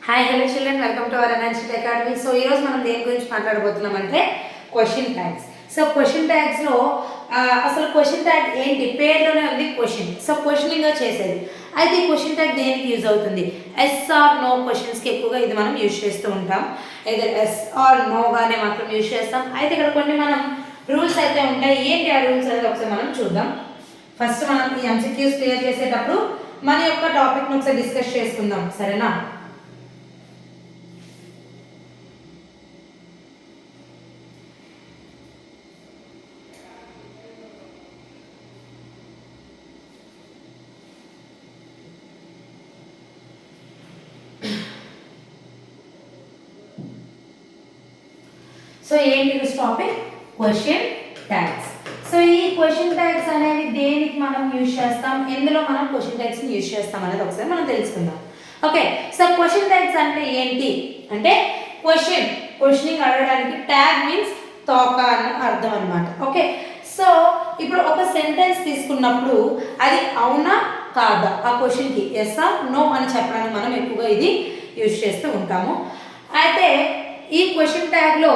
Hi hello children, welcome to our energy academy. So ఈరోజు మనం దేని గురించి మాట్లాడబోతున్నాం అంటే క్వశ్చన్ ట్యాగ్స్. సో క్వశ్చన్ ట్యాగ్స్లో అసలు క్వశ్చన్ ట్యాగ్ ఏంటి? పేరులోనే ఉంది క్వశ్చన్. సో క్వశ్చనింగ్గా చేసేది. అయితే ఈ క్వశ్చన్ ట్యాగ్ దేనికి యూజ్ అవుతుంది? ఎస్ ఆర్ నో క్వశ్చన్స్కి ఎక్కువగా ఇది మనం యూజ్ చేస్తూ ఉంటాం. ఏదో ఎస్ ఆర్ నోగానే మాత్రం యూజ్ చేస్తాం. అయితే ఇక్కడ కొన్ని మనం రూల్స్ అయితే ఉంటాయి. ఏంటి ఆ రూల్స్ అనేది ఒకసారి మనం చూద్దాం. ఫస్ట్ మనం ఈ ఎంసీక్యూస్ క్లియర్ చేసేటప్పుడు మన యొక్క టాపిక్ని ఒకసారి డిస్కస్ చేసుకుందాం, సరేనా? సో ఏంటి this topic? Question tags. So ఈ క్వశ్చన్ ట్యాగ్స్ అనేవి దేనికి మనం యూజ్ చేస్తాం, ఎందులో మనం క్వశ్చన్ ట్యాగ్స్ని యూజ్ చేస్తాం అనేది ఒకసారి మనం తెలుసుకుందాం. ఓకే, సో క్వశ్చన్ ట్యాగ్స్ అంటే ఏంటి అంటే క్వశ్చనింగ్ అడగడానికి ట్యాగ్ మీన్స్ తోక అని అర్థం అనమాట. ఓకే, సో ఇప్పుడు ఒక సెంటెన్స్ తీసుకున్నప్పుడు అది అవునా కాదా ఆ క్వశ్చన్కి ఎస్ ఆర్ నో అని చెప్పడానికి మనం ఎక్కువగా ఇది యూజ్ చేస్తూ ఉంటాము. అయితే ఈ క్వశ్చన్ ట్యాగ్లో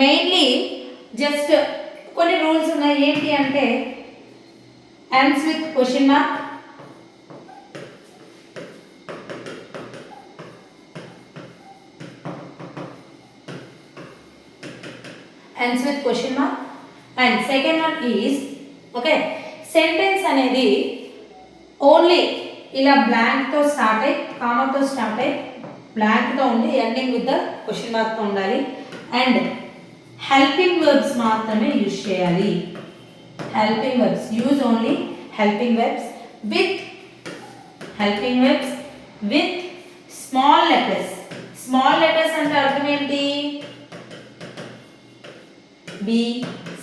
మెయిన్లీ జస్ట్ కొన్ని రూల్స్ ఉన్నాయి. ఏంటి అంటే ends with question mark, ends with question mark, and second one is okay sentence అనేది ఓన్లీ ఇలా బ్లాంక్ తో స్టార్ట్ అయ్యి కామాతో స్టార్ట్ అయ్యి బ్లాంక్ తో ఉండి ending with the question mark తో ఉండాలి. అండ్ హెల్పింగ్ వర్బ్స్ మాత్రమే యూజ్ చేయాలి. Helping verbs use only helping verbs with small letters. Small letters అంటే అర్థం ఏంటి? బి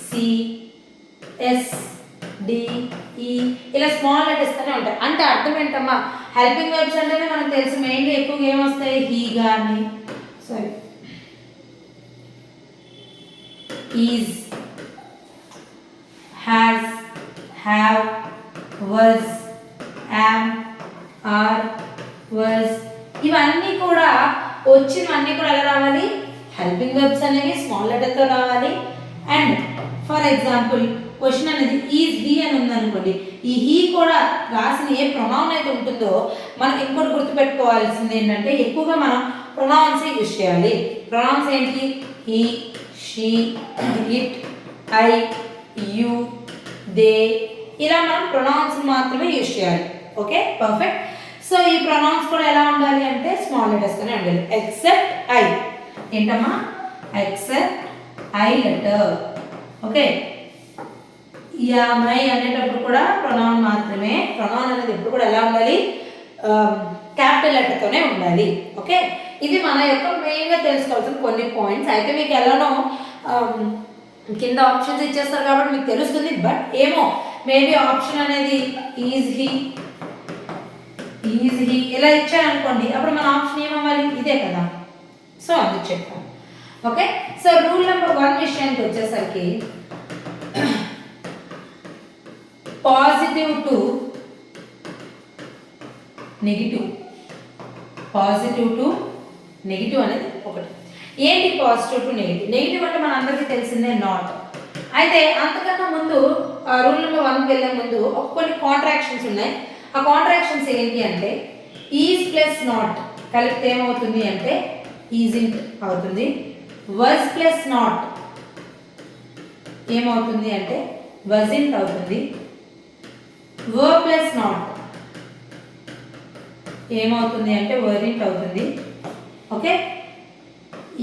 సి ఎస్ డి ఈ ఇలా స్మాల్ లెటర్స్ తోనే ఉంటాయి. అంటే అర్థం ఏంటమ్మా? హెల్పింగ్ వర్బ్స్ అంటేనే మనకు తెలుసు మెయిన్లీ ఎక్కువగా ఏమొస్తాయి? హీ కానీ sorry is, has, have, was, am, are, was ఇవన్నీ కూడా వచ్చినవన్నీ కూడా ఎలా రావాలి? హెల్పింగ్ వర్బ్స్ అనేవి స్మాల్ లెటర్తో రావాలి. అండ్ ఫర్ ఎగ్జాంపుల్ క్వశ్చన్ అనేది ఈజ్ హీ అని ఉందనుకోండి, ఈ హీ కూడా రాసిన ఏ ప్రొనౌన్ అయితే ఉంటుందో మనం ఇంకోటి గుర్తుపెట్టుకోవాల్సింది ఏంటంటే ఎక్కువగా మనం ప్రొనౌన్స్ యూజ్ చేయాలి. ప్రొనౌన్స్ ఏంటి? He, she, it, I, you, they ఇలా మనం ప్రొనౌన్స్ మాత్రమే యూజ్ చేయాలి. Okay, perfect. సో ఈ ప్రొనౌన్స్ కూడా ఎలా ఉండాలి అంటే స్మాల్ లెటర్స్తోనే ఉండాలి. Except I. ఏంటమ్మా? Except I letter. Okay, my అనేటప్పుడు కూడా ప్రొనౌన్ మాత్రమే. ప్రొనౌన్ అనేది ఎప్పుడు కూడా ఎలా ఉండాలి? క్యాపిటల్ లెటర్తోనే ఉండాలి. ఓకే, ఇది మన యొక్క మెయిన్గా తెలుసుకోవాల్సిన కొన్ని పాయింట్స్. అయితే మీకు ఎలానో కింద ఆప్షన్స్ ఇచ్చేస్తారు కాబట్టి మీకు తెలుస్తుంది. బట్ ఏమో మేబీ ఆప్షన్ అనేది ఈజ్ హీ ఇలా ఇచ్చారనుకోండి, అప్పుడు మన ఆప్షన్ ఏమవ్వాలి? ఇదే కదా. సో అందుకు చెప్తాను. ఓకే, సో రూల్ నెంబర్ 1 విషయానికి వచ్చేసరికి positive to negative. Positive to negative అనేది ఒకటి. ఏంటి పాజిటివ్ టు నెగిటివ్? నెగిటివ్ అంటే మన అందరికీ తెలిసిందే నాట్. అయితే అంతకన్నా ముందు రూల్ నెంబర్ 1కి వెళ్ళే ముందు కొన్ని కాంట్రాక్షన్స్ ఉన్నాయి. ఆ కాంట్రాక్షన్స్ ఏంటి అంటే ఈజ్ ప్లస్ నాట్ కలిపితే ఏమవుతుంది అంటే ఈజింట్ అవుతుంది. వజ్ ప్లస్ నాట్ ఏమవుతుంది అంటే వజింట్ అవుతుంది. వర్ ప్లస్ నాట్ ఏమవుతుంది అంటే వరింట్ అవుతుంది. ఓకే,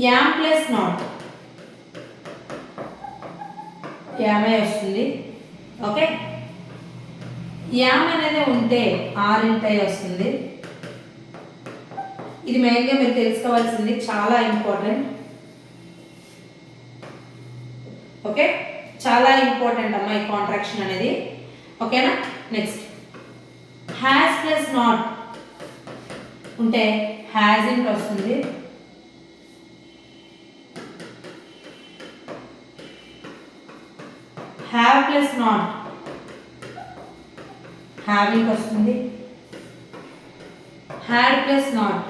యామ్ ప్లస్ నాట్ యామే వస్తుంది. ఓకే, యామ్ అనేది ఉంటే ఆరింట్ అయి వస్తుంది. ఇది మెయిన్గా మీరు తెలుసుకోవాల్సింది, చాలా ఇంపార్టెంట్. ఓకే, చాలా ఇంపార్టెంట్ అమ్మా ఈ కాంట్రాక్షన్ అనేది. ఓకేనా? నెక్స్ట్ హ్యాస్ ప్లస్ నాట్ ఉంటే హ్యాజింట్ వస్తుంది. హ్యావ్ ప్లస్ నాట్ హ్యావింగ్ వస్తుంది. హ్యాడ్ ప్లస్ నాట్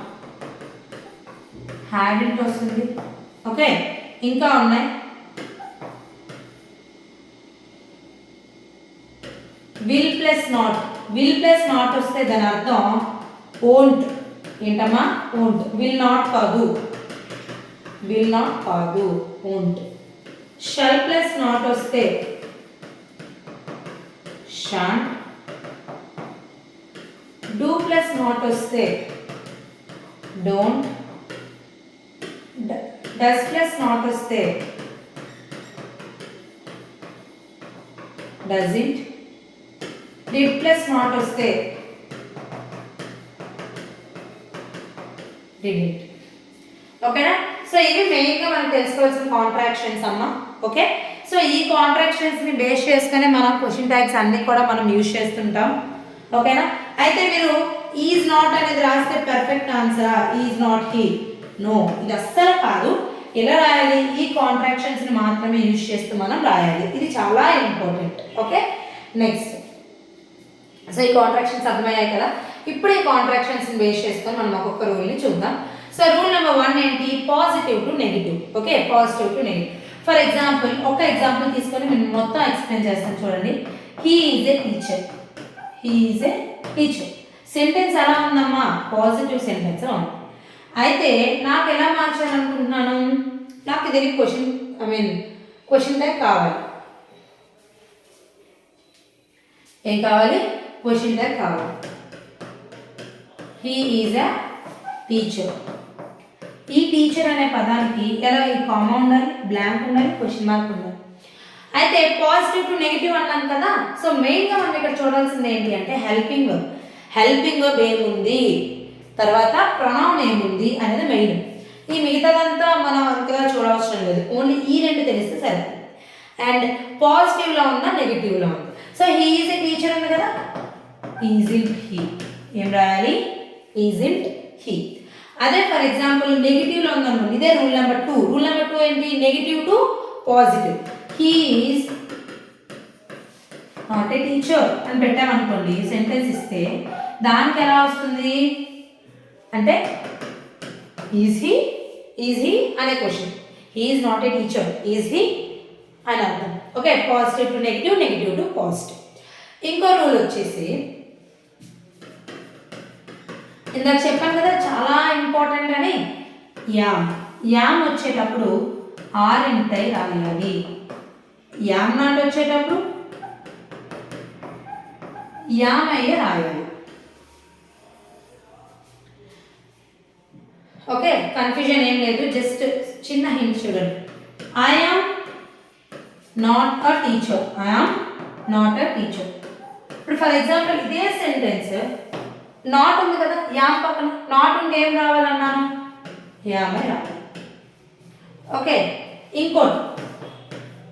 హ్యాడ్ ఇంట్ వస్తుంది. ఓకే, ఇంకా ఉన్నాయి. Will plus not, will plus not వస్తే దాని అర్థం ఓంట్. ఏంటమ్మా? ఓంట్. విల్ నాట్ కాదు, విల్ నాట్ కాదు, ఓంట్. షల్ ప్లస్ నాట్ వస్తే షాంట్. డూ ప్లస్ నాట్ వస్తే డోంట్. డస్ ప్లస్ నాట్ వస్తే డజంట్. డిడ్ ప్లస్ నాట్ వస్తే డిడ్ంట్. ఓకేనా? సో ఇవి మెయిన్గా మనం తెలుసుకోవాల్సిన కాంట్రాక్షన్స్ అమ్మా. ఓకే, సో ఈ కాంట్రాక్షన్స్ని బేస్ చేసుకునే మనం క్వశ్చన్ టైప్స్ అన్నీ కూడా మనం యూజ్ చేస్తుంటాం. ఓకేనా? అయితే మీరు ఈజ్ నాట్ అనేది రాస్తే పర్ఫెక్ట్ ఆన్సరా? Is not he? నో, ఇది అస్సలు కాదు. ఎలా రాయాలి? ఈ కాంట్రాక్షన్స్ని మాత్రమే యూజ్ చేస్తూ మనం రాయాలి. ఇది చాలా ఇంపార్టెంట్. Okay, next. సో ఈ కాంట్రాక్షన్స్ అర్థమయ్యాయి కదా. ఇప్పుడు ఈ కాంట్రాక్షన్స్ని బేస్ చేసుకొని మనం ఒక్కొక్క రూల్ని చూద్దాం. సో రూల్ నెంబర్ 1 ఏంటి? Positive to negative. Okay, positive to negative. For example, ఒక ఎగ్జాంపుల్ తీసుకొని నేను మొత్తం ఎక్స్ప్లెయిన్ చేస్తాను చూడండి. He is a teacher. He is a teacher. Sentence ఎలా ఉందమ్మా? పాజిటివ్ సెంటెన్స్ ఉంది. అయితే నాకు ఎలా మార్చాలనుకుంటున్నాను? నాకు దీనికి క్వశ్చన్ టైప్ కావాలి. ఏం కావాలి? క్వశ్చన్ టైప్ కావాలి. He is a teacher. ఈ టీచర్ అనే పదానికి ఎలా ఈ కామా ఉండాలి, బ్లాంక్ ఉండాలి, క్వశ్చన్ మార్క్ ఉండాలి. అయితే పాజిటివ్ టు నెగిటివ్ అన్నాను కదా. సో మెయిన్గా మనం ఇక్కడ చూడాల్సింది ఏంటి అంటే హెల్పింగ్ వర్బ్. హెల్పింగ్ వర్బ్ ఏముంది, తర్వాత ప్రొనౌన్ ఏముంది అనేది మెయిన్. ఈ మిగతాదంతా మనం అంతగా చూడవసరం లేదు, ఓన్లీ ఈ రెండు తెలిస్తే సరే. అండ్ పాజిటివ్లో ఉందా, నెగిటివ్లో ఉంది. So he is a teacher ఉంది కదా, ఈజింట్ హీ. ఏం రాయాలి? ఈజింట్ హీ. అదే ఫర్ ఎగ్జాంపుల్ నెగిటివ్లో ఉందనుకోండి, ఇదే రూల్ నెంబర్ 2. రూల్ నెంబర్ 2 ఏంటి? Negative to positive. He is not a teacher అని పెట్టామనుకోండి, సెంటెన్స్ ఇస్తే దానికి ఎలా వస్తుంది అంటే ఈజ్ హీ అనే question. He is not a teacher, is he అని అర్థం. Okay, positive to negative, negative to positive. ఇంకో రూల్ వచ్చేసి ఇందాక చెప్పాను కదా చాలా ఇంపార్టెంట్ అని, యామ్. యామ్ వచ్చేటప్పుడు ఆరింటై రాయాలి. యామ్ నాట్ వచ్చేటప్పుడు యామ్ అయ్యే రాయాలి. ఓకే, కన్ఫ్యూజన్ ఏం లేదు, జస్ట్ చిన్న హింట్ చూడండి. I am not a teacher. I am not a teacher. ఇప్పుడు ఫర్ ఎగ్జాంపుల్ ఇదే సెంటెన్స్ నాట్ ఉంది కదా, యామ్ పక్కన నాట్ ఉంటే ఏం రావాలన్నాను? యామే రావాలి. ఓకే, ఇంకోటి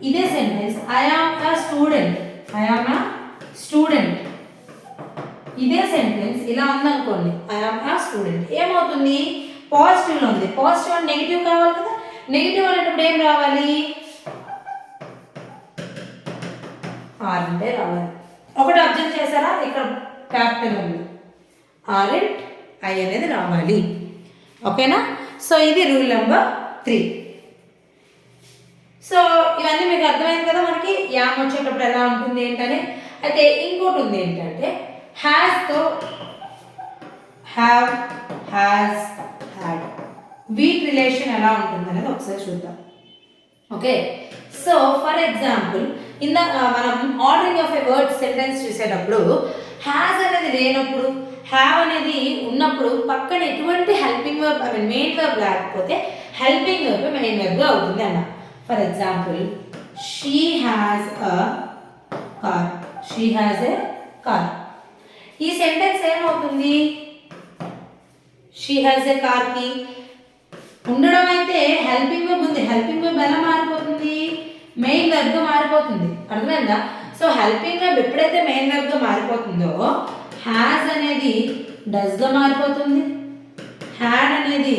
ఇదే sentence I am a student. I am a student. ఇదే సెంటెన్స్ ఇలా ఉందనుకోండి, ఐ యామ్ అ స్టూడెంట్. ఏమవుతుంది? పాజిటివ్లో ఉంది. పాజిటివ్ అంటే నెగిటివ్ కావాలి కదా. నెగిటివ్ అనేటప్పుడు ఏం రావాలి? ఆర్ అంటే రావాలి. ఒకటి అబ్జర్వ్ చేశారా? ఇక్కడ క్యాపిటల్ ఉంది, ఆర్ఎంట్ ఐ అనేది రావాలి. ఓకేనా? సో ఇది రూల్ నెంబర్ 3. సో ఇవన్నీ మీకు అర్థమైంది కదా. మనకి యామ్ వచ్చేటప్పుడు ఎలా ఉంటుంది ఏంటని. అయితే ఇంకోటి ఉంది ఏంటంటే హ్యాస్తో హ్యావ్, హ్యాస్, హ్యాడ్, వీటి రిలేషన్ ఎలా ఉంటుంది అనేది ఒకసారి చూద్దాం. ఓకే, సో ఫర్ ఎగ్జాంపుల్ మనం ordering of a word sentence చూసేటప్పుడు హ్యాస్ అనేది లేనప్పుడు, హ్యావ్ అనేది ఉన్నప్పుడు పక్కన ఎటువంటి హెల్పింగ్ వర్బ్ మెయిన్ వర్బ్ లేకపోతే హెల్పింగ్ వర్బ్ మెయిన్ వర్బ్ అవుతుంది అన్న. For example she has a car. She has a car. ఈ సెంటెన్స్ ఏమవుతుంది? షీ హ్యాస్ ఎ కార్కి ఉండడం అయితే హెల్పింగ్ వర్బ్ ఉంది. హెల్పింగ్ వర్బ్ ఎలా మారిపోతుంది? మెయిన్ వర్బ్గా మారిపోతుంది. అర్థమైందా? సో హెల్పింగ్ వర్బ్ ఎప్పుడైతే మెయిన్ వర్బ్గా మారిపోతుందో హ్యాస్ అనేది డస్గా మారిపోతుంది, హ్యాడ్ అనేది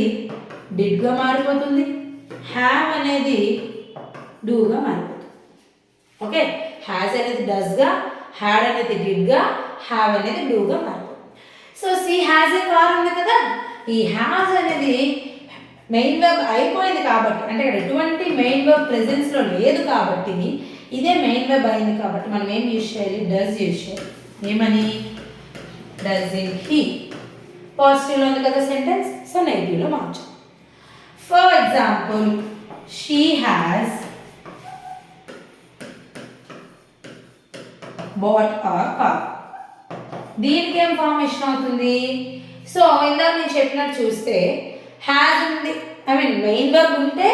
డిడ్గా మారిపోతుంది, హ్యావ్ అనేది డూగా మారిపోతుంది. ఓకే, హ్యాస్ అనేది డస్గా, హ్యాడ్ అనేది డిడ్గా, హ్యావ్ అనేది డూగా మారిపోతుంది. So she has a car ఉంది కదా, ఈ హ్యాజ్ అనేది మెయిన్ వర్బ్ అయిపోయింది కాబట్టి, అంటే ఇక్కడ ఎటువంటి మెయిన్ వర్బ్ ప్రెజెన్స్లో లేదు కాబట్టి ఇదే మెయిన్ వర్బ్ అయింది కాబట్టి మనం ఏం యూజ్ చేయాలి, డస్ యూజ్ చేయాలి. ఏమని, డస్ ఇన్ హీ. పాజిటివ్లో ఉంది కదా సెంటెన్స్, సో నెగిటివ్లో మార్చాలి. For example, she has bought a car. దీనికి ఏం ఫార్మేషన్ అవుతుంది, సో ఇందాక నేను చెప్పినట్టు చూస్తే హ్యాజ్ ఉంది, ఐ మీన్ మెయిన్ వర్బ్ ఉంటే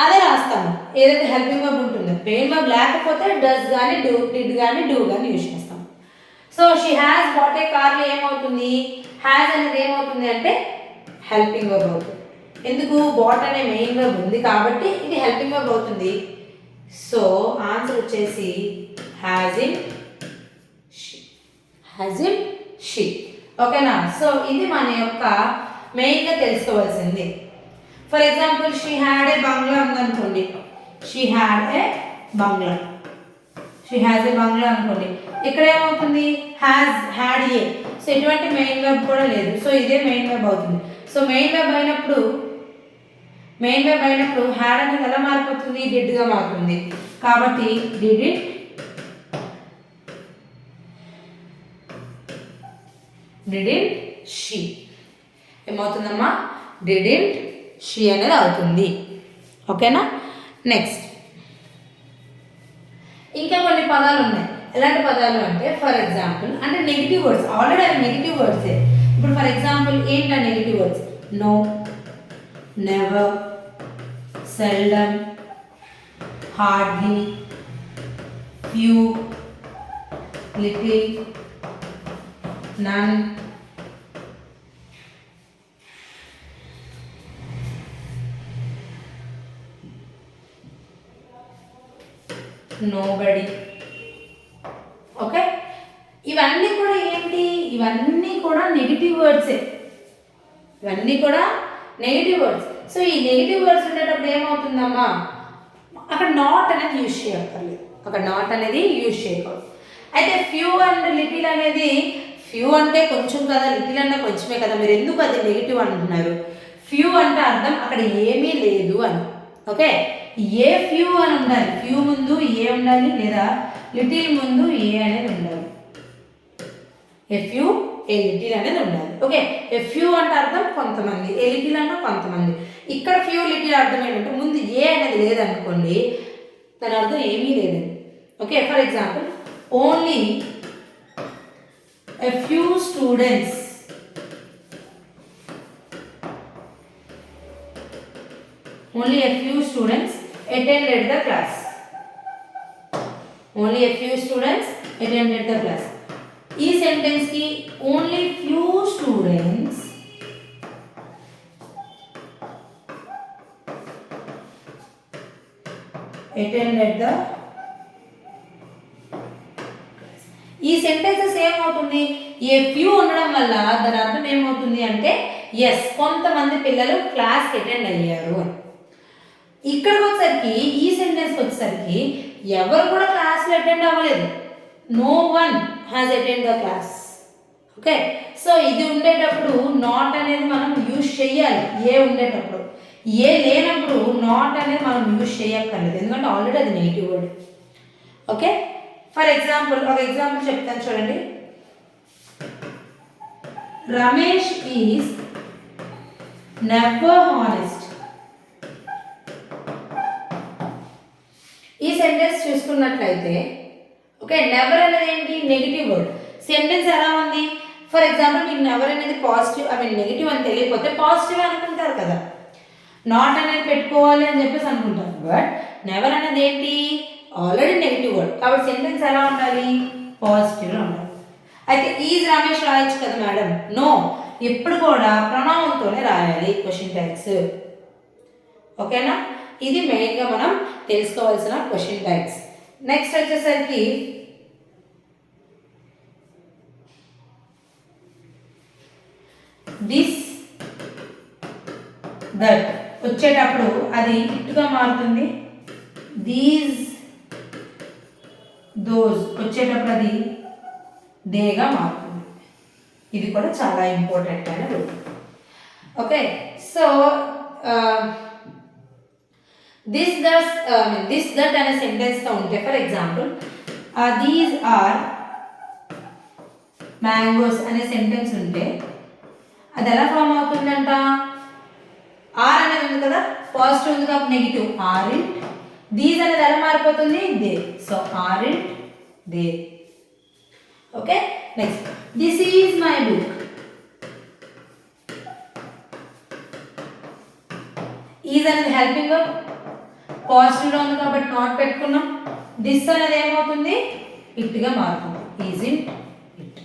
అదే రాస్తాము, ఏదైతే హెల్పింగ్ వర్బ్ ఉంటుందో. మెయిన్ వర్బ్ లేకపోతే డస్ కానీ డిడ్ కానీ డూ కానీ యూజ్ చేస్తాం. So she has bought a కార్లో ఏమవుతుంది, హ్యాజ్ అనేది ఏమవుతుంది అంటే హెల్పింగ్ వర్బ్ అవుతుంది. ఎందుకు, బాట్ అనే మెయిన్ వర్బ్ ఉంది కాబట్టి ఇది హెల్పింగ్ వర్బ్ అవుతుంది. సో ఆన్సర్ వచ్చేసి has in she, has in she. ఓకేనా. సో ఇది మన యొక్క మెయిన్గా తెలుసుకోవాల్సింది. For example, she had a బంగ్లా ఉందనుకోండి, షీ హ్యాడ్ ఏ బంగ్లా, షీ హ్యాజ్ ఏ బంగ్లా అనుకోండి, ఇక్కడ ఏమవుతుంది, హ్యాడ్ ఏ. సో ఎటువంటి మెయిన్ వర్బ్ కూడా లేదు, సో ఇదే మెయిన్ వర్బ్ అవుతుంది. సో మెయిన్ వర్బ్ అయినప్పుడు హ్యాడ్ అనేది ఎలా మారిపోతుంది, డిడ్గా మారుతుంది. కాబట్టి డిడ్ డిడ్ షీ ఏమవుతుందమ్మా, డిడ్ షీ అనేది అవుతుంది. ఓకేనా. నెక్స్ట్ ఇంకా కొన్ని పదాలు ఉన్నాయి. ఎలాంటి పదాలు అంటే, ఫర్ ఎగ్జాంపుల్ అంటే నెగిటివ్ వర్డ్స్, ఆల్రెడీ అవి నెగిటివ్ వర్డ్సే. ఇప్పుడు ఫర్ ఎగ్జాంపుల్ ఏంటా negative words, no, never, seldom, hardly, few, little, none, nobody. Okay, ఇవన్నీ కూడా ఏంటి, ఇవన్నీ కూడా నెగిటివ్ వర్డ్సే, ఇవన్నీ కూడా నెగిటివ్ వర్డ్స్. సో ఈ నెగిటివ్ వర్డ్స్ ఉండేటప్పుడు ఏమవుతుందమ్మా, అక్కడ నాట్ అనేది యూజ్ చేయక్కర్లేదు, అక్కడ నాట్ అనేది యూజ్ చేయకూడదు. అయితే ఫ్యూ అండ్ లిటిల్ అనేది, ఫ్యూ అంటే కొంచెం కదా, లిటిల్ అంటే కొంచెమే కదా, మీరు ఎందుకు అది నెగిటివ్ అంటున్నారు. ఫ్యూ అంటే అర్థం అక్కడ ఏమీ లేదు అని. ఓకే, ఏ ఫ్యూ అని ఉండాలి, ఫ్యూ ముందు ఏ ఉండాలి, లేదా లిటిల్ ముందు ఏ అనేది ఉండాలి. ఏ ఫ్యూ ఏ లిటిల్ అనేది ఉండాలి. ఓకే, ఏ ఫ్యూ అంటే అర్థం కొంతమంది, ఏ లిటిల్ అంటే కొంతమంది. ఇక్కడ ఫ్యూ లిటిల్ అర్థం ఏంటంటే ముందు ఏ అనేది లేదనుకోండి, దాని అర్థం ఏమీ లేదండి. Okay, for example, only a few students attended the class. Only a few students attended the class. ఈ సెంటెన్స్ కి only few students attended the ఈ సెంటెన్సెస్ ఏమవుతుంది, ఏ ఫ్యూ ఉండడం వల్ల దాని అర్థం ఏమవుతుంది అంటే ఎస్ కొంతమంది పిల్లలు క్లాస్కి అటెండ్ అయ్యారు అని. ఇక్కడికి వచ్చేసరికి ఈ సెంటెన్స్కి వచ్చేసరికి ఎవరు కూడా క్లాస్లో అటెండ్ అవ్వలేదు, no one has attend the class. Okay, so ఇది ఉండేటప్పుడు నాట్ అనేది మనం యూజ్ చేయాలి, ఏ ఉండేటప్పుడు. ఏ లేనప్పుడు నాట్ అనేది మనం యూజ్ చేయక్కర్లేదు, ఎందుకంటే ఆల్రెడీ అది negative word. Okay, for example ఒక ఎగ్జాంపుల్ చెప్తాను చూడండి. Ramesh is never honest. ఈ సెంటెన్స్ చూసుకున్నట్లయితే ఓకే, నెవర్ అనేది ఏంటి, నెగిటివ్ వర్డ్. సెంటెన్స్ ఎలా ఉంది, ఫర్ ఎగ్జాంపుల్ మీకు నెవర్ అనేది పాజిటివ్ ఐ మీన్ నెగిటివ్ అని తెలియకపోతే పాజిటివ్ అనుకుంటారు కదా, నాట్ అనేది పెట్టుకోవాలి అని చెప్పేసి అనుకుంటారు. బట్ నెవర్ అనేది ఏంటి, ఆల్రెడీ నెగిటివ్ వర్డ్ కాబట్టి సెంటెన్స్ ఎలా ఉండాలి, పాజిటివ్లో ఉండాలి. అయితే ఈజ్ రమేష్ రాయొచ్చు కదా మేడం, నో, ఎప్పుడు కూడా ప్రణామంతోనే రాయాలి క్వశ్చన్ ట్యాగ్స్. ఓకేనా, ఇది మెయిన్గా మనం తెలుసుకోవాల్సిన క్వశ్చన్ ట్యాగ్స్. నెక్స్ట్ వచ్చేసరికి దిస్ దట్ వచ్చేటప్పుడు అది ఇట్టుగా మారుతుంది, దీస్ దోస్ వచ్చేటప్పుడు అది దేగా మారుతుంది. ఇది కూడా చాలా ఇంపార్టెంట్ అయిన rule. Okay, so this that అనే సెంటెన్స్తో ఉంటే for example these are mangoes అనే సెంటెన్స్ ఉంటే అది ఎలా ఫామ్ అవుతుందంట? ఆర్ అనేది ఉంది కదా, పాజిటివ్ ఉంది కాబట్టి నెగిటివ్, ఆర్ ఇంట్ దీస్ అనేది ఎలా మారిపోతుంది? దే. సో ఆర్ ఇంట్ they. Okay, next this is my book. Is అనేది హెల్పింగ్ వర్బ్, పాజిటివ్లో ఉంది కాబట్టి నాట్ పెట్టుకున్నాం. దిస్ అనేది ఏమవుతుంది? ఇట్గా మారుతుంది, ఈజ్ ఇంట్ ఇట్.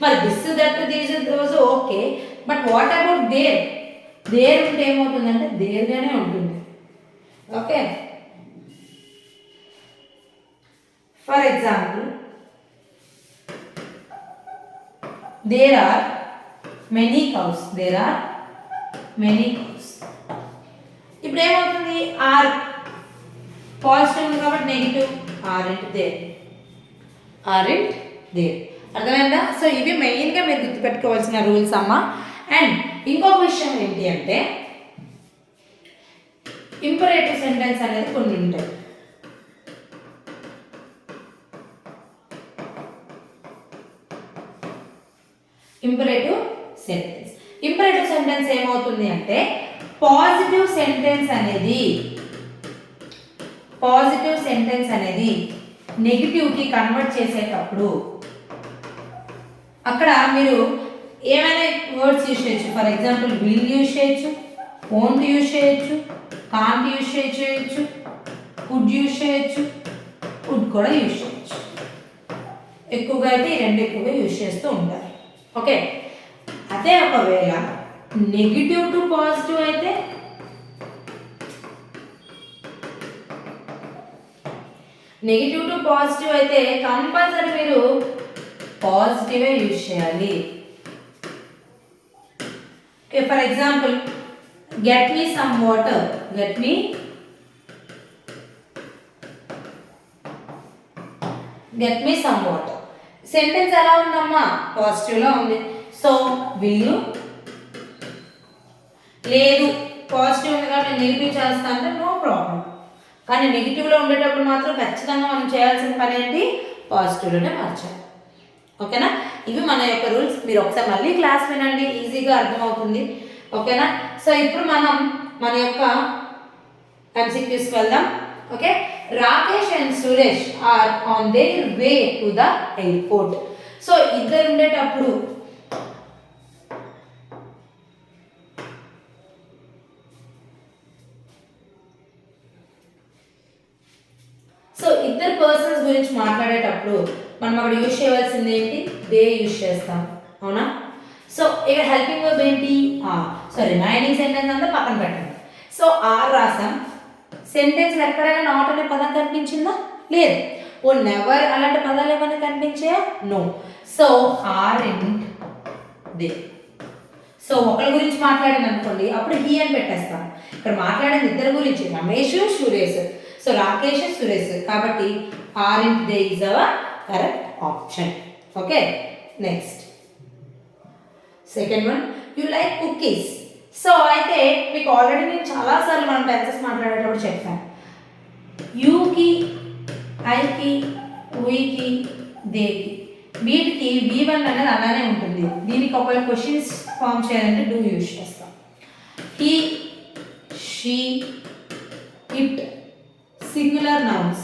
మరి this that these those okay, but what about there? There ఉంటే ఏమవుతుందంటే దేర్గానే ఉంటుంది. Okay, for example there are many cows. There are many cows. ఇప్పుడు ఏమవుతుంది? ఆర్ పాజిటివ్ ఉంది కాబట్టి negative, aren't there, aren't there. అర్థమైందా? సో ఇవి మెయిన్గా మీరు గుర్తుపెట్టుకోవాల్సిన రూల్స్ అమ్మ. అండ్ ఇంకొక విషయం ఏంటి అంటే ఇంపరేటివ్ సెంటెన్స్ అనేది కొన్ని ఉంటాయి. ఇంపరేటివ్ సెంటెన్స్ ఏమవుతుంది అంటే పాజిటివ్ సెంటెన్స్ అనేది నెగిటివ్కి కన్వర్ట్ చేసేటప్పుడు అక్కడ మీరు ఏమైనా వర్డ్స్ యూజ్ చేయొచ్చు. ఫర్ ఎగ్జాంపుల్ విల్ యూజ్ చేయొచ్చు, వోంట్ యూజ్ చేయొచ్చు, కాంట్ యూజ్ చేయొచ్చు, కుడ్ యూజ్ చేయొచ్చు, వుడ్ కూడా యూజ్ చేయొచ్చు. ఎక్కువగా అయితే ఈ రెండు ఎక్కువగా యూజ్ చేస్తూ ఉంటారు. ఓకే, అదే ఒకవేళ నెగిటివ్ టు పాజిటివ్ అయితే కంపల్సరీ మీరు పాజిటివే యూజ్ చేయాలి. Okay, for example get me some water. Sentence ఎలా ఉందమ్మా? పాజిటివ్లో ఉంది. So will you? లేదు, పాజిటివ్ ఉంది కాబట్టి నేను నెగిటివ్ చేస్తా అంటే నో ప్రాబ్లం. కానీ నెగిటివ్లో ఉండేటప్పుడు మాత్రం ఖచ్చితంగా మనం చేయాల్సిన పని ఏంటి? పాజిటివ్లోనే మార్చాలి. ఓకేనా? ఇవి మన యొక్క రూల్స్. మీరు ఒకసారి మళ్ళీ క్లాస్ వినండి, ఈజీగా అర్థమవుతుంది. ఓకేనా? సో ఇప్పుడు మనం మన యొక్క MCQs వెళ్దాం. Okay, Rakesh and Suresh are on their way to the airport. So ఇద్దరు ఉండేటప్పుడు ఇద్దరు పర్సన్స్ గురించి మాట్లాడేటప్పుడు మనం అక్కడ యూజ్ చేయవలసింది ఏంటి? దే యూజ్ చేస్తాం, అవునా? సో ఇక్కడ హెల్పింగ్ వర్బ్ ఏంటి? రిమైనింగ్ సెంటెన్స్ అంతా పక్కన పెట్టండి. సో ఆర్ రాసాం. సెంటెన్స్ ఎక్కడైనా నాట్ అనే పదం కనిపించిందా? లేదు. ఓ నెవర్ అలాంటి పదాలు ఏమైనా కనిపించాయా? నో. సో ఆర్ ఇంట్ దే. సో ఒకరి గురించి మాట్లాడింది అనుకోండి, అప్పుడు హీ అని పెట్టేస్తాం. ఇక్కడ మాట్లాడేది ఇద్దరు గురించి, రమేష్ సురేష్. సో రాకేష్ సురేష్ కాబట్టి ఆర్ ఇంట్ they is our correct option. Okay, next second one, you like cookies. So అయితే మీకు ఆల్రెడీ నేను చాలాసార్లు మనం టెన్సెస్ మాట్లాడేటప్పుడు చెప్పాను. యూకి, ఐకి, వీకి, దేకి, వీటికి V1 అనేది అలానే ఉంటుంది. దీనికి ఒకవేళ క్వశ్చన్స్ ఫామ్ చేయాలంటే డూ యూజ్ చేస్తాం. He, she, it singular nouns.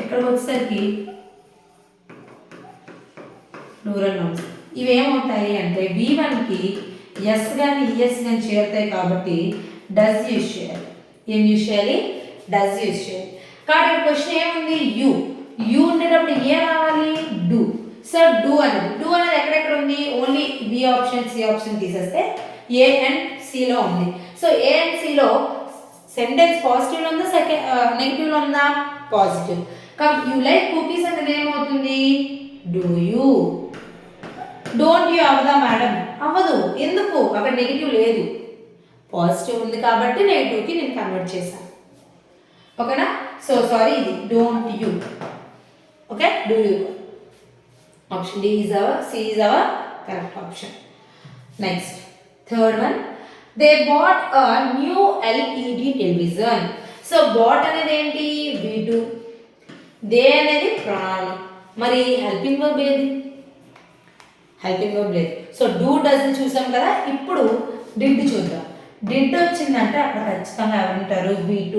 ఎక్కడికి వచ్చేసరికి ప్లూరల్ నౌన్స్. ఇవి ఏమవుతాయి అంటే V1కి ఎస్ కానీ ఈఎస్ కానీ చేరుతాయి కాబట్టి డస్ యూజ్ చేయాలి. ఏం యూజ్ చేయాలి? డస్ యూజ్ చేయాలి. కాబట్టి క్వశ్చన్ ఏముంది? యూ ఉండేటప్పుడు ఏ రావాలి? డూ. సో డూ అనేది ఎక్కడెక్కడ ఉంది? Only B option, C option తీసేస్తే ఏ అండ్ సిలో ఉంది. సో ఏ అండ్ సిలో సెంటెన్స్ పాజిటివ్లో ఉందా, నెగిటివ్లో ఉందా? పాజిటివ్. కాబట్టి యూ లైక్ కుకీస్ అనేది ఏమవుతుంది? Do you. డోంట్ యూ అవ్వదా మేడం? అవ్వదు. ఎందుకు? అక్కడ నెగిటివ్ లేదు, పాజిటివ్ ఉంది కాబట్టి నెగిటివ్కి నేను కన్వర్ట్ చేశాను. ఓకేనా? సో సారీ, ఇది don't you. Okay, do you. Option D is C is our correct option. Next, third one. They bought a new LED television. So bought అనేది ఏంటి V2. They అనేది pronoun. మరి హెల్పింగ్ వర్బ్ ఏది? Helping verb లేదు. So do డస్ని చూసాం కదా. ఇప్పుడు did చూద్దాం. డిడ్ వచ్చిందంటే అక్కడ ఖచ్చితంగా ఎవరుంటారు? V2.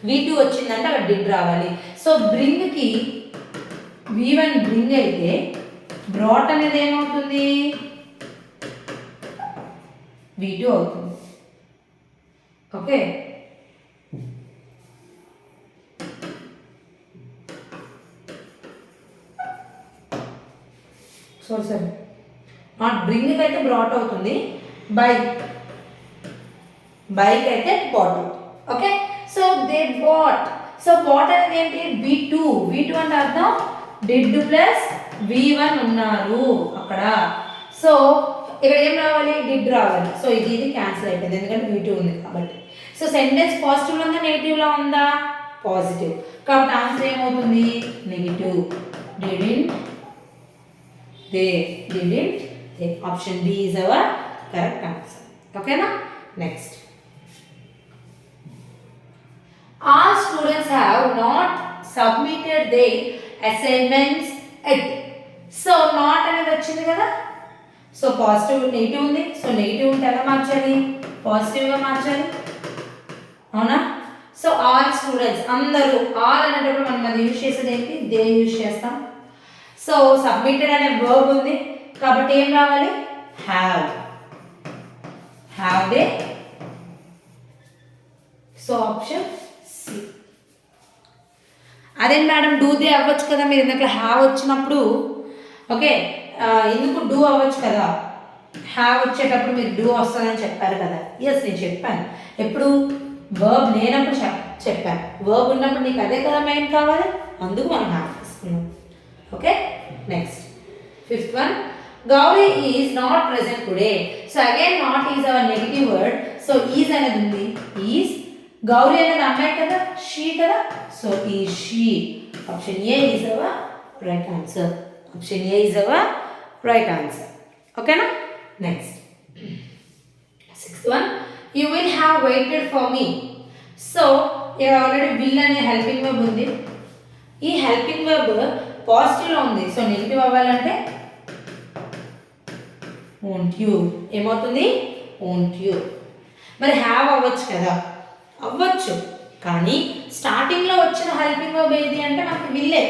V2 వచ్చిందంటే అక్కడ డిడ్ రావాలి. సో బ్రింగ్కి V1 బ్రింగ్ అయితే బ్రాట్ అనేది ఏమవుతుంది? V2 అవుతుంది. ఓకే, సారీ నాట్ బ్రింగ్కి అయితే బ్రాట్ అవుతుంది, బైక్ అయితే బాట్ అవుతుంది. Okay, so they bought. So bought అనేది ఏంటి? V2 అంటే అర్థం డిడ్ ప్లస్ V1 ఉన్నారు అక్కడ. సో ఇక్కడ ఏం రావాలి? డిడ్ రావాలి. సో ఇది క్యాన్సిల్ అయిపోయింది ఎందుకంటే V2 ఉంది కాబట్టి. సో సెంటెన్స్ పాజిటివ్లో ఉందా నెగిటివ్లో ఉందా? పాజిటివ్. కాబట్టి ఆన్సర్ ఏమవుతుంది? Negative. Didn't they. Option B is our correct answer. ఓకేనా? Next, all students have not submitted their assignments yet. So not అనేది వచ్చింది కదా. సో పాజిటివ్ నెగిటివ్ ఉంది. సో నెగిటివ్ ఉంటే ఎలా మార్చాలి? పాజిటివ్గా మార్చాలి. అవునా? సో ఆల్ స్టూడెంట్స్ అందరూ. ఆల్ అనేటప్పుడు మనం అది యూజ్ చేసేది ఏంటి? దే యూజ్ చేస్తాం. సో సబ్మిటెడ్ అనే వర్బ్ ఉంది కాబట్టి ఏం రావాలి? Have they. So option C. అదే మేడం డూ దే అవ్వచ్చు కదా, మీరు ఇందాక హ్యావ్ వచ్చినప్పుడు. ఓకే, ఎందుకు డూ అవ్వచ్చు కదా? హ్యావ్ వచ్చేటప్పుడు మీరు డూ వస్తుందని చెప్పారు కదా. ఎస్, నేను చెప్పాను. ఎప్పుడు? వర్బ్ లేనప్పుడు చెప్పాను. వర్బ్ ఉన్నప్పుడు నీకు అదే కదా మెయిన్ కావాలి, అందుకు మనం హ్యావ్ తీసుకున్నాం. Okay, next fifth one. Gauri is not present today. So again not is our negative word. So is అనేది ఉంది. ఈజ్. గౌరీ అనేది అమ్మాయి కదా, షీ కదా. So is she. Option A is our right answer. Option A is our right answer. ఓకేనా? Next sixth one. You will have waited for me. So ఇక్కడ already will అనే helping verb ఉంది. ఈ helping verb పాజిటివ్లో ఉంది. So negative అవ్వాలంటే won't you. ఏమవుతుంది? won't you. మరి have అవ్వచ్చు కదా. అవ్వచ్చు, కానీ స్టార్టింగ్లో వచ్చిన హెల్పింగ్ వర్బ్ ఏది అంటే మనకి విల్లే.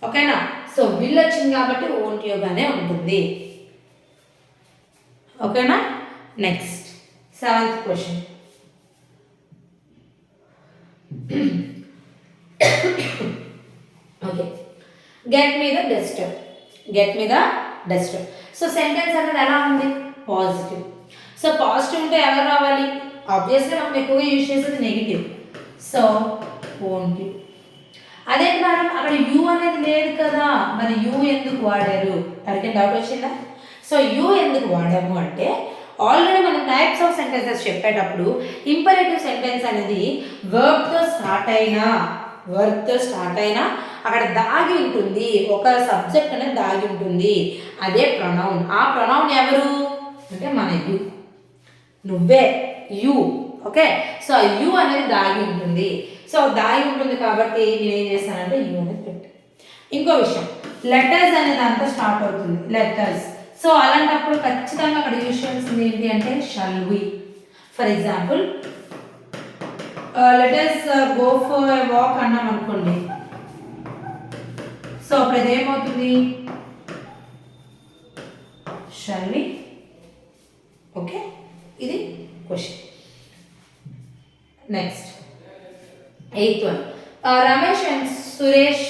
ఓకేనా? సో విల్ వచ్చింది కాబట్టి won't you గానే ఉంటుంది. ఓకేనా? Next seventh question. Okay, get me the Duster. Get me the Duster. So sentence అనేది ఎలా ఉంది? పాజిటివ్. సో పాజిటివ్ ఉంటే ఎలా రావాలి? ఆబ్వియస్గా మనం ఎక్కువగా యూజ్ చేసేది నెగిటివ్. So won't you. అదే మేడం అక్కడ యూ అనేది లేదు కదా, మరి యూ ఎందుకు వాడారు? ఎవరికైనా డౌట్ వచ్చిందా? సో యూ ఎందుకు వాడాము అంటే ఆల్రెడీ మనం టైప్స్ ఆఫ్ సెంటెన్సెస్ చెప్పేటప్పుడు ఇంపరేటివ్ సెంటెన్స్ అనేది వర్బ్తో స్టార్ట్ అయినా అక్కడ దాగి ఉంటుంది, ఒక సబ్జెక్ట్ అనేది దాగి ఉంటుంది. అదే ప్రొనౌన్. ఆ ప్రొనౌన్ ఎవరు అంటే మన యూ, నువ్వే, యూ. ఓకే, సో యూ అనేది దాగి ఉంటుంది. సో దాగి ఉంటుంది కాబట్టి నేను ఏం చేస్తానంటే యూ అనేది పెట్టు. ఇంకో విషయం, లెటర్స్ అనేది అంతా స్టార్ట్ అవుతుంది, లెటర్స్. సో అలాంటప్పుడు ఖచ్చితంగా అక్కడ యూజ్ చేయాల్సింది ఏంటి అంటే shall we. For example letters go for a walk అన్నాం అనుకోండి. సో అప్పుడు అది ఏమవుతుంది? Shall we. ఓకే, ఇది question. Next eighth one. Ramesh and Suresh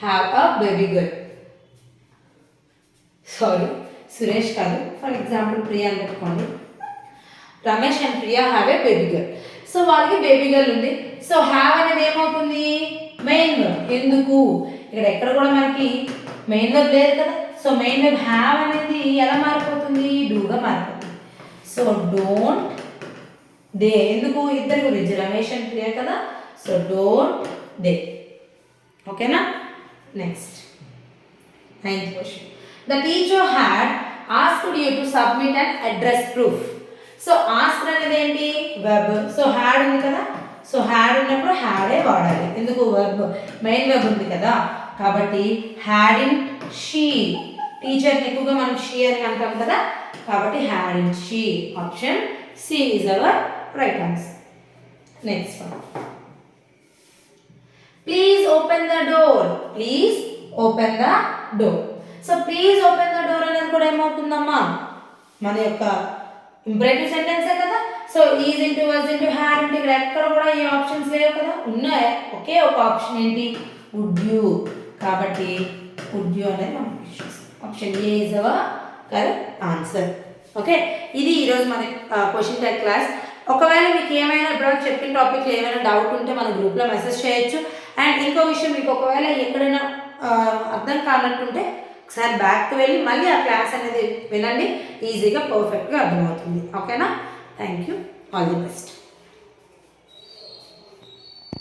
have a baby girl. Sorry, Suresh కాదు, ఫర్ ఎగ్జాంపుల్ ప్రియా అని పెట్టుకోండి. Ramesh and Priya have a baby girl. So వాళ్ళకి బేబీ గర్ల్ ఉంది. సో హ్యావ్ అనేది ఏమవుతుంది? Main verb. ఎందుకు? ఇక్కడ ఎక్కడ కూడా మనకి మెయిన్ వర్బ్ లేదు కదా. సో మెయిన్ వర్బ్ హ్యావ్ అనేది ఎలా మారిపోతుంది? డూగా మారిపోతుంది. So don't they. ఎందుకు? ఇద్దరి గురించి, రమేష్ అండ్ ప్రియా కదా. So don't they. ఓకేనా? Next 9th question. The teacher had asked you to submit an address proof. So ask అనేది ఏంటి వెబ్. సో హ్యాడ్ ఉంది కదా, సో హ్యాడ్ ఉన్నప్పుడు హ్యాడే వాడాలి. ఎందుకు వెబ్ మెయిన్ వెబ్ ఉంది కదా, కాబట్టి హ్యాడింట్ షీ. టీచర్ని ఎక్కువగా మనం షీ అని అంటాం కదా, కాబట్టి hadn't she. Option C is our right answer. Next one. Please open the door. Please open the door. So please open the door అనేది కూడా ఏమవుతుందమ్మా, మన యొక్క ఇంపరేటివ్ సెంటెన్సే కదా. So is into was into had into ఇక్కడ ఎక్కడ కూడా ఈ ఆప్షన్స్ లేవు కదా, ఉన్నాయి. ఒకే ఒక ఆప్షన్ ఏంటి, వుడ్ యూ. కాబట్టి వుడ్ యూ అనేది మనం option A is our correct answer. Okay, ఇది ఈరోజు మన క్వశ్చన్ టైప్ క్లాస్. ఒకవేళ మీకు ఏమైనా ఇప్పుడు చెప్పిన టాపిక్లో ఏమైనా డౌట్ ఉంటే మన గ్రూప్లో మెసేజ్ చేయొచ్చు. అండ్ ఇంకో విషయం, మీకు ఒకవేళ ఎక్కడైనా అర్థం కానట్టుంటే ఒకసారి బ్యాక్కి వెళ్ళి మళ్ళీ ఆ క్లాస్ అనేది వినండి, ఈజీగా పర్ఫెక్ట్గా అర్థమవుతుంది. ఓకేనా? Thank you, all the best.